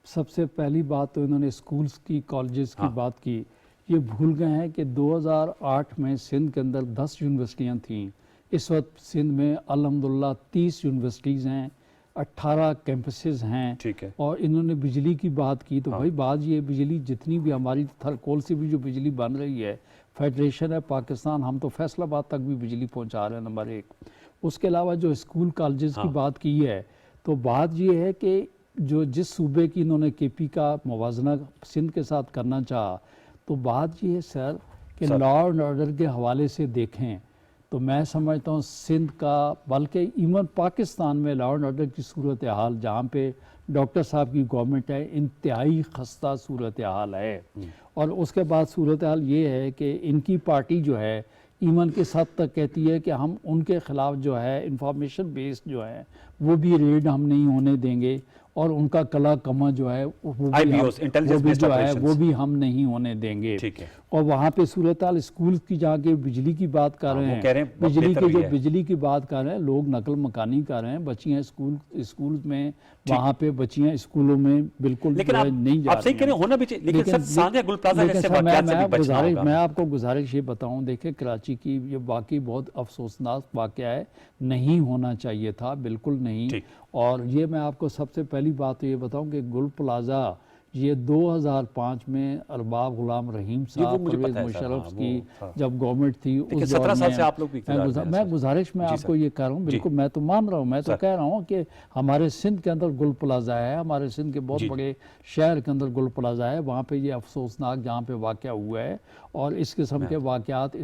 سب سے پہلی بات تو انہوں نے اسکولز کی, کالجز کی بات کی. یہ بھول گئے ہیں کہ 2008 میں سندھ کے اندر 10 یونیورسٹیاں تھیں. اس وقت سندھ میں الحمدللہ 30 یونیورسٹیز ہیں, 18 کیمپسز ہیں. اور انہوں نے بجلی کی بات کی, تو بھائی بات یہ بجلی جتنی بھی ہماری تھلکول سے بھی جو بجلی بن رہی ہے, فیڈریشن ہے پاکستان, ہم تو فیصل آباد تک بھی بجلی پہنچا رہے ہیں, نمبر 1. اس کے علاوہ جو اسکول کالجز کی بات کی ہے, تو بات یہ ہے کہ جس صوبے کی انہوں نے کے پی کا موازنہ سندھ کے ساتھ کرنا چاہا، تو بات یہ ہے سر کہ لا اینڈ آرڈر کے حوالے سے دیکھیں تو میں سمجھتا ہوں سندھ کا، بلکہ ایون پاکستان میں لا اینڈ آرڈر کی صورتحال جہاں پہ ڈاکٹر صاحب کی گورنمنٹ ہے، انتہائی خستہ صورتحال ہے. اور اس کے بعد صورتحال یہ ہے کہ ان کی پارٹی جو ہے ایون کس حد تک کہتی ہے کہ ہم ان کے خلاف جو ہے انفارمیشن بیسڈ جو ہے وہ بھی ریڈ ہم نہیں ہونے دیں گے، اور ان کا کلا کما جو ہے وہ بھی ہم نہیں ہونے دیں گے. اور وہاں پہ صورتحال اسکول کی جہاں کے بجلی کی بات کر رہے ہیں، بجلی کی بات کر رہے ہیں، لوگ نقل مکانی کر رہے ہیں، بچیاں اسکول میں، وہاں پہ بچیاں اسکولوں میں بالکل نہیں جا رہی ہیں. میں آپ کو گزارش یہ بتاؤں، دیکھیں کراچی کی یہ واقعی بہت افسوسناک واقعہ ہے، نہیں ہونا چاہیے تھا، بالکل نہیں. اور یہ میں آپ کو سب سے پہلی بات تو یہ بتاؤں کہ گل پلازہ یہ 2005 میں ارباب غلام رحیم صاحب، پرویز مشرف کی جب گورنمنٹ تھی، اس دور میں گزارش میں آپ کو یہ کہہ رہا ہوں، بالکل میں تو مان رہا ہوں، میں تو کہہ رہا ہوں کہ ہمارے سندھ کے اندر گل پلازہ ہے، ہمارے سندھ کے بہت بڑے شہر کے اندر گل پلازہ ہے، وہاں پہ یہ افسوسناک جہاں پہ واقعہ ہوا ہے. اور اس قسم کے واقعات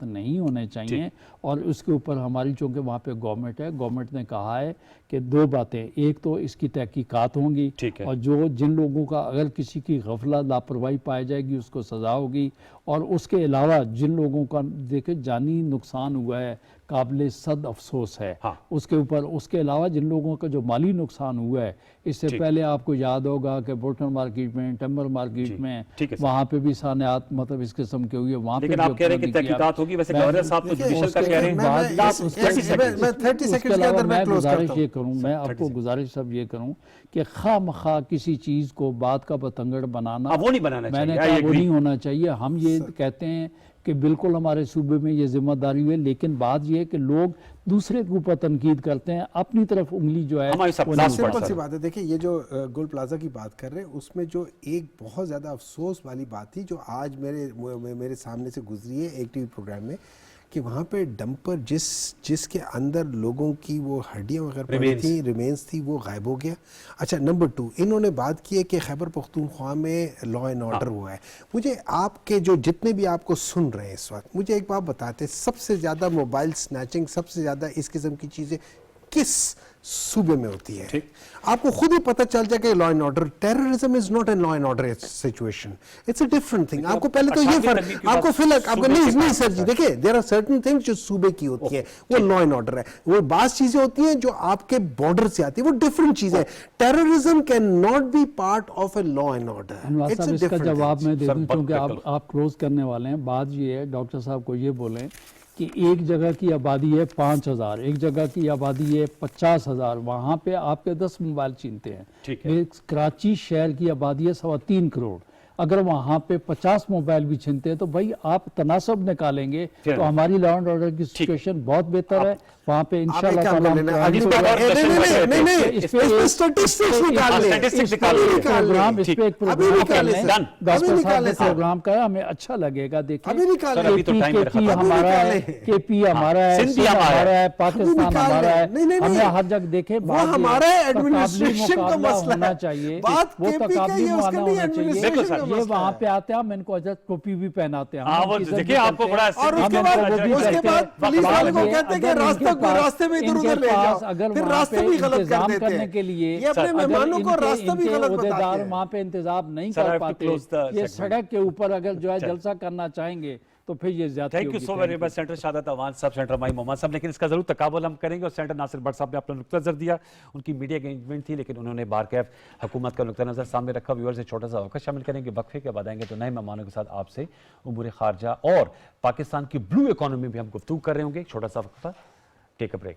نہیں ہونے چاہیے. اور اس کے اوپر ہماری چونکہ وہاں پہ گورنمنٹ ہے، گورنمنٹ نے کہا ہے کہ 2 باتیں، ایک تو اس کی تحقیقات ہوں گی، اور جن لوگوں کا اگر کسی کی غفلت لاپرواہی پائی جائے گی اس کو سزا ہوگی. اور اس کے علاوہ جن لوگوں کا دیکھیں جانی نقصان ہوا ہے قابل صد افسوس ہے، اس کے علاوہ جن لوگوں کا جو مالی نقصان ہوا ہے، اس سے پہلے آپ کو یاد ہوگا کہ بورٹن مارکیٹ میں، ٹمبر مارکیٹ میں، وہاں پہ بھی سانحات مطلب اس قسم کے ہوئی ہے. وہاں پہ آپ کہہ رہے ہیں کہ تحقیقات ہوگی، ویسے گورنر صاحب تو جوڈیشل کا کہہ رہے ہیں. میں آپ کو گزارش سب یہ کروں کہ خواہ مخواہ کسی چیز کو بات کا بتنگڑ بنانا وہ نہیں بنانا چاہیے، میں نے کہا وہ نہیں ہونا چاہیے. ہم یہ کہتے ہیں کہ بالکل ہمارے صوبے میں یہ ذمہ داری ہے، لیکن بات یہ ہے کہ لوگ دوسرے کے اوپر تنقید کرتے ہیں، اپنی طرف انگلی جو ہے. سمپل سی بات ہے، دیکھیں یہ جو گل پلازہ کی بات کر رہے ہیں اس میں جو ایک بہت زیادہ افسوس والی بات تھی جو آج میرے سامنے سے گزری ہے ایک ٹی وی پروگرام میں، کہ وہاں پہ ڈمپر جس کے اندر لوگوں کی وہ ہڈیاں وغیرہ پڑی تھیں، ریمینز تھی، وہ غائب ہو گیا. اچھا، نمبر 2 انہوں نے بات کی ہے کہ خیبر پختونخوا میں لا اینڈ آرڈر ہوا ہے. مجھے آپ کے جو جتنے بھی آپ کو سن رہے ہیں اس وقت، مجھے ایک بات بتاتے، سب سے زیادہ موبائل سنیچنگ، سب سے زیادہ اس قسم کی چیزیں کس صوبے میں ہوتی ہے؟ آپ کو خود ہی پتہ چل جائے کہ law and order, terrorism is not a law and order situation, it's a different thing. آپ کو پہلے تو یہ فرق، آپ کو فرق، آپ کو نہیں سر جی دیکھیں، دیر آر سرٹن تھنگس جو صوبے کی ہوتی ہیں وہ لا اینڈ آرڈر ہے. وہ بعض چیزیں ہوتی ہیں جو آپ کے بارڈر سے آتی ہیں، وہ ڈفرنٹ چیزیں. Terrorism can not be part of a law and order. اس کا جواب میں دے دوں کیونکہ آپ کلوز کرنے والے ہیں. بات یہ ہے ڈاکٹر صاحب کو یہ بولیں کہ ایک جگہ کی آبادی ہے 5000، ایک جگہ کی آبادی ہے 50,000، وہاں پہ آپ کے 10 موبائل چھینتے ہیں. کراچی شہر کی آبادی ہے 3.25 کروڑ، اگر وہاں پہ 50 موبائل بھی چھنتے ہیں تو بھائی آپ تناسب نکالیں گے تو ہماری لا اینڈ آرڈر کی سچویشن بہت بہتر ہے. وہاں پہ انشاءاللہ تعالیٰ پروگرام کا ہے، ہمیں اچھا لگے گا. دیکھیں ہمارا ہے، کے پی ہمارا ہے، ہمارا ہے، پاکستان ہمارا ہے، ہمیں ہر جگہ دیکھیں ہونا چاہیے، وہ تقابلی معاملہ ہونا چاہیے. یہ وہاں پہ آتے ہیں، ہم ان کو اجازت ٹوپی بھی پہناتے ہیں، اور اس کے بعد پولیس والے کو کہتے ہیں کہ راستے میں ادھر ادھر لے جاؤ، پھر راستے بھی غلط کر دیتے ہیں. یہ اپنے مہمانوں کو راستہ بھی غلط بتاتے ہیں. وہاں پہ انتظام نہیں کر پاتے. یہ سڑک کے اوپر اگر جو ہے جلسہ کرنا چاہیں گے تو پھر یہ زیادہ. Thank you so very much centre شہادت اوان صاحب، سینٹر مائی محمد صاحب. لیکن اس کا ضرور تقابل ہم کریں گے. اور سینٹر ناصر بٹ صاحب نے اپنا نقطہ نظر دیا، ان کی میڈیا انگیجمنٹ تھی لیکن انہوں نے بارکیف حکومت کا نقطہ نظر سامنے رکھا. ویورز سے چھوٹا سا وقت شامل کریں گے، وقفے کے بعد آئیں گے تو نئے مہمانوں کے ساتھ آپ سے امور خارجہ اور پاکستان کی بلو اکانومی بھی ہم گفتگو کر رہے ہوں گے. چھوٹا سا وقفہ، ٹیک اے بریک.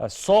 100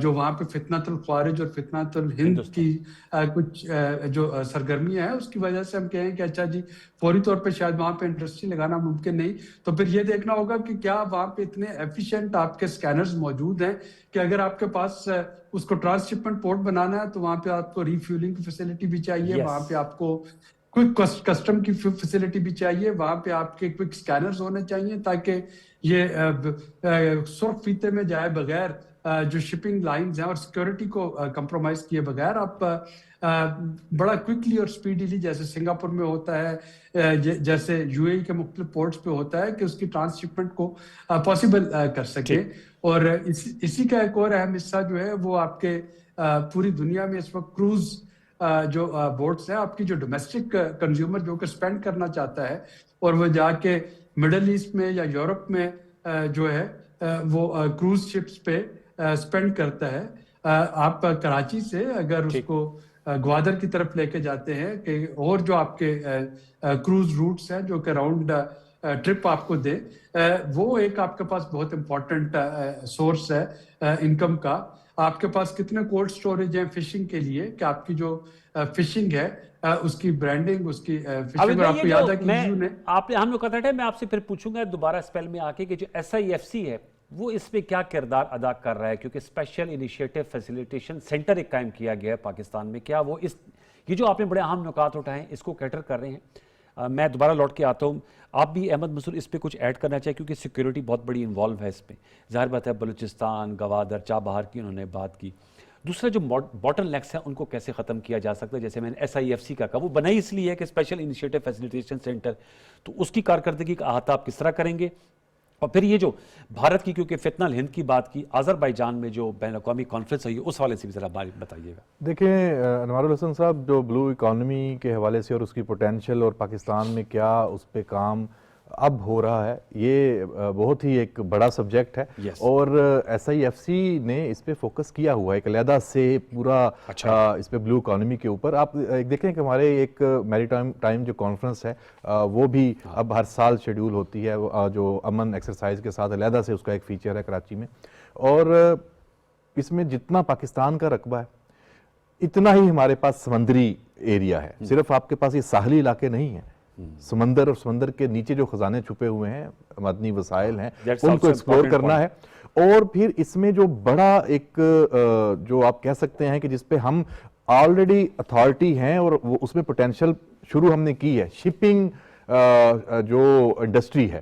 جو وہاں پہ فتنۃ الخوارج اور فتنۃ الہند کی کچھ جو سرگرمیاں ہیں اس کی وجہ سے ہم کہیں کہ اچھا جی فوری طور پہ شاید وہاں پہ انڈسٹری لگانا ممکن نہیں، تو پھر یہ دیکھنا ہوگا کہ کیا وہاں پہ اتنے ایفیشینٹ آپ کے سکینرز موجود ہیں کہ اگر آپ کے پاس اس کو ٹرانس شپمنٹ پورٹ بنانا ہے تو وہاں پہ آپ کو ریفیولنگ کی فیسلٹی بھی چاہیے، وہاں پہ آپ کو کوئک کسٹم کی فیسلٹی بھی چاہیے، وہاں پہ آپ کے کوئک سکینرز ہونے چاہیے تاکہ یہ سرخ فیتے میں جائے بغیر جو شپنگ لائنز ہیں اور سیکیورٹی کو کمپرومائز کیے بغیر آپ بڑا کوئکلی اور سپیڈیلی جیسے سنگاپور میں ہوتا ہے، جیسے یو اے ای کے مختلف پورٹس پہ ہوتا ہے کہ اس کی ٹرانس شپمنٹ کو پاسبل کر سکے۔ اور اسی کا ایک اور اہم حصہ جو ہے وہ آپ کے پوری دنیا میں اس وقت کروز جو بورڈز ہیں، آپ کی جو ڈومیسٹک کنزیومر جو کہ اسپینڈ کرنا چاہتا ہے اور وہ جا کے مڈل ایسٹ میں یا یورپ میں جو ہے وہ کروز شپس پہ اسپینڈ کرتا ہے، آپ کراچی سے اگر اس کو گوادر کی طرف لے کے جاتے ہیں کہ اور جو آپ کے کروز روٹس ہیں جو کہ راؤنڈ ٹرپ آپ کو دے، وہ ایک آپ کے پاس بہت امپورٹنٹ سورس ہے انکم کا۔ آپ کے پاس کتنے کولڈ سٹوریج ہیں فشنگ کے لیے کہ آپ کی جو فشنگ ہے اس کی برانڈنگ، اس کی فشنگ، اور آپ کو یاد ہے کہ آپ نے ہم لوگ کہتے ہیں، میں آپ سے پھر پوچھوں گا دوبارہ اسپیل میں آ کے کہ جو SIFC ہے وہ اس پہ کیا کردار ادا کر رہا ہے، کیونکہ اسپیشل انیشیٹو فیسیلیٹیشن سینٹر ایک قائم کیا گیا ہے پاکستان میں، کیا وہ یہ جو آپ نے بڑے اہم نکات اٹھائے ہیں اس کو کیٹر کر رہے ہیں؟ میں دوبارہ لوٹ کے آتا ہوں، آپ بھی احمد مسعود اس پہ کچھ ایڈ کرنا چاہیے کیونکہ سیکیورٹی بہت بڑی انوالو ہے اس پہ، ظاہر بات ہے بلوچستان، گوادر، چابہار کی انہوں نے بات کی۔ دوسرا جو باٹل نیکس ہیں ان کو کیسے ختم کیا جا سکتا ہے، جیسے میں نے SIFC کا کہا، وہ بنائی اس لیے ہے کہ اسپیشل انیشیٹو فیسیلیٹیشن سینٹر، تو اس کی کارکردگی کا احاطہ آپ کس طرح کریں گے؟ اور پھر یہ جو بھارت کی کیونکہ فتنہ الہند کی بات کی، آذربائیجان میں جو بین الاقوامی کانفرنس ہوئی ہے اس حوالے سے بھی ذرا بتائیے گا۔ دیکھیں انوار الحسن صاحب، جو بلو اکانومی کے حوالے سے اور اس کی پوٹینشل اور پاکستان میں کیا اس پہ کام اب ہو رہا ہے، یہ بہت ہی ایک بڑا سبجیکٹ ہے، اور SIFC نے اس پہ فوکس کیا ہوا ہے ایک علیحدہ سے پورا اس پہ بلو اکانومی کے اوپر۔ آپ دیکھیں کہ ہمارے ایک میری ٹائم جو کانفرنس ہے وہ بھی اب ہر سال شیڈیول ہوتی ہے، جو امن ایکسرسائز کے ساتھ علیحدہ سے اس کا ایک فیچر ہے کراچی میں، اور اس میں جتنا پاکستان کا رقبہ ہے اتنا ہی ہمارے پاس سمندری ایریا ہے، صرف آپ کے پاس یہ ساحلی علاقے نہیں ہیں، سمندر اور سمندر کے نیچے جو خزانے چھپے ہوئے ہیں، معدنی وسائل ہیں، ان کو ایکسپلور کرنا ہے۔ اور پھر اس میں جو بڑا ایک جو آپ کہہ سکتے ہیں کہ جس پہ ہم آلریڈی اتھارٹی ہیں اور اس میں پوٹینشل شروع ہم نے کی ہے، شپنگ جو انڈسٹری ہے،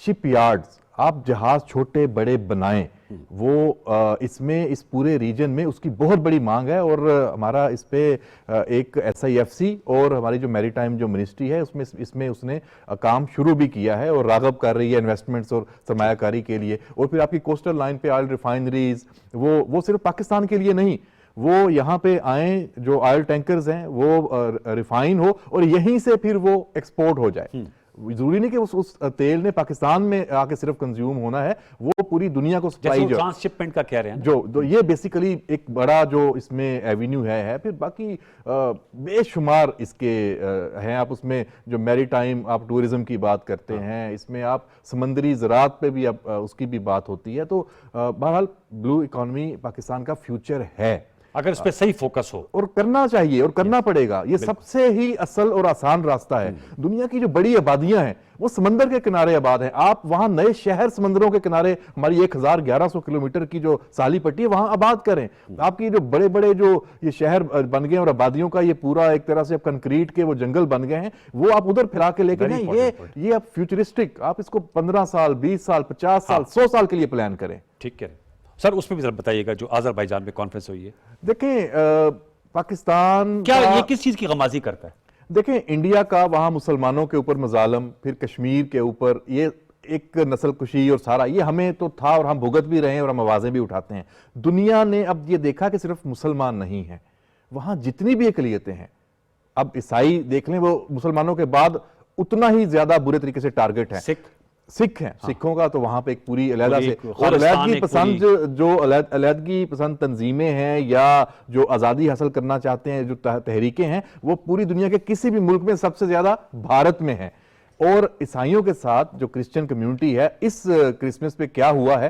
شپ یارڈز، آپ جہاز چھوٹے بڑے بنائیں، وہ اس میں اس پورے ریجن میں اس کی بہت بڑی مانگ ہے، اور ہمارا اس پہ ایک SIFC اور ہماری جو میری ٹائم جو منسٹری ہے اس میں اس نے کام شروع بھی کیا ہے اور راغب کر رہی ہے انویسٹمنٹس اور سرمایہ کاری کے لیے۔ اور پھر آپ کی کوسٹل لائن پہ آئل ریفائنریز، وہ صرف پاکستان کے لیے نہیں، وہ یہاں پہ آئیں، جو آئل ٹینکرز ہیں وہ ریفائن ہو اور یہیں سے پھر وہ ایکسپورٹ ہو جائے۔ ضروری نہیں کہ اس تیل نے پاکستان میں آ کے صرف کنزیوم ہونا ہے، وہ پوری دنیا کو سپلائی جو ٹرانس شپمنٹ کا کہہ رہے ہیں جو یہ بیسیکلی ایک بڑا جو اس میں ایوینیو ہے۔ پھر باقی بے شمار اس کے ہیں، آپ اس میں جو میری ٹائم آپ ٹورزم کی بات کرتے ہیں، اس میں آپ سمندری زراعت پہ بھی اس کی بھی بات ہوتی ہے۔ تو بہرحال بلو اکانومی پاکستان کا فیوچر ہے اگر اس پہ صحیح فوکس ہو، اور کرنا چاہیے اور کرنا پڑے گا۔ یہ سب سے ہی اصل اور آسان راستہ ہے۔ دنیا کی جو بڑی آبادیاں ہیں وہ سمندر کے کنارے آباد ہیں، آپ وہاں نئے شہر سمندروں کے کنارے، ہماری 1100 کلومیٹر کی جو سالی پٹی ہے وہاں آباد کریں۔ آپ کی جو بڑے بڑے جو یہ شہر بن گئے اور آبادیوں کا یہ پورا ایک طرح سے کنکریٹ کے وہ جنگل بن گئے ہیں، وہ آپ ادھر پھیلا کے لے کے جائیں۔ یہ اب فیوچرسٹک، آپ اس کو 15 سال 20 سال 50 سال 100 سال کے لیے پلان کریں۔ ٹھیک ہے سر، اس میں بھی ذرا بتائیے گا جو آذربائیجان میں کانفرنس ہوئی ہے۔ دیکھیں پاکستان کیا یہ کس چیز کی غمازی کرتا ہے؟ دیکھیں انڈیا کا وہاں مسلمانوں کے اوپر مظالم، پھر کشمیر کے اوپر یہ ایک نسل کشی اور سارا یہ ہمیں تو تھا اور ہم بھگت بھی رہے ہیں اور ہم آوازیں بھی اٹھاتے ہیں۔ دنیا نے اب یہ دیکھا کہ صرف مسلمان نہیں ہیں، وہاں جتنی بھی اقلیتیں ہیں، اب عیسائی دیکھ لیں، وہ مسلمانوں کے بعد اتنا ہی زیادہ برے طریقے سے ٹارگٹ ہے۔ سکھ ہیں، سکھوں کا تو وہاں پہ ایک پوری علیحدہ سے اور علیحدگی پسند جو علیحدگی پسند تنظیمیں ہیں یا جو آزادی حاصل کرنا چاہتے ہیں، جو تحریکیں ہیں، وہ پوری دنیا کے کسی بھی ملک میں سب سے زیادہ بھارت میں ہیں۔ اور عیسائیوں کے ساتھ جو کرسچن کمیونٹی ہے، اس کرسمس پہ کیا ہوا ہے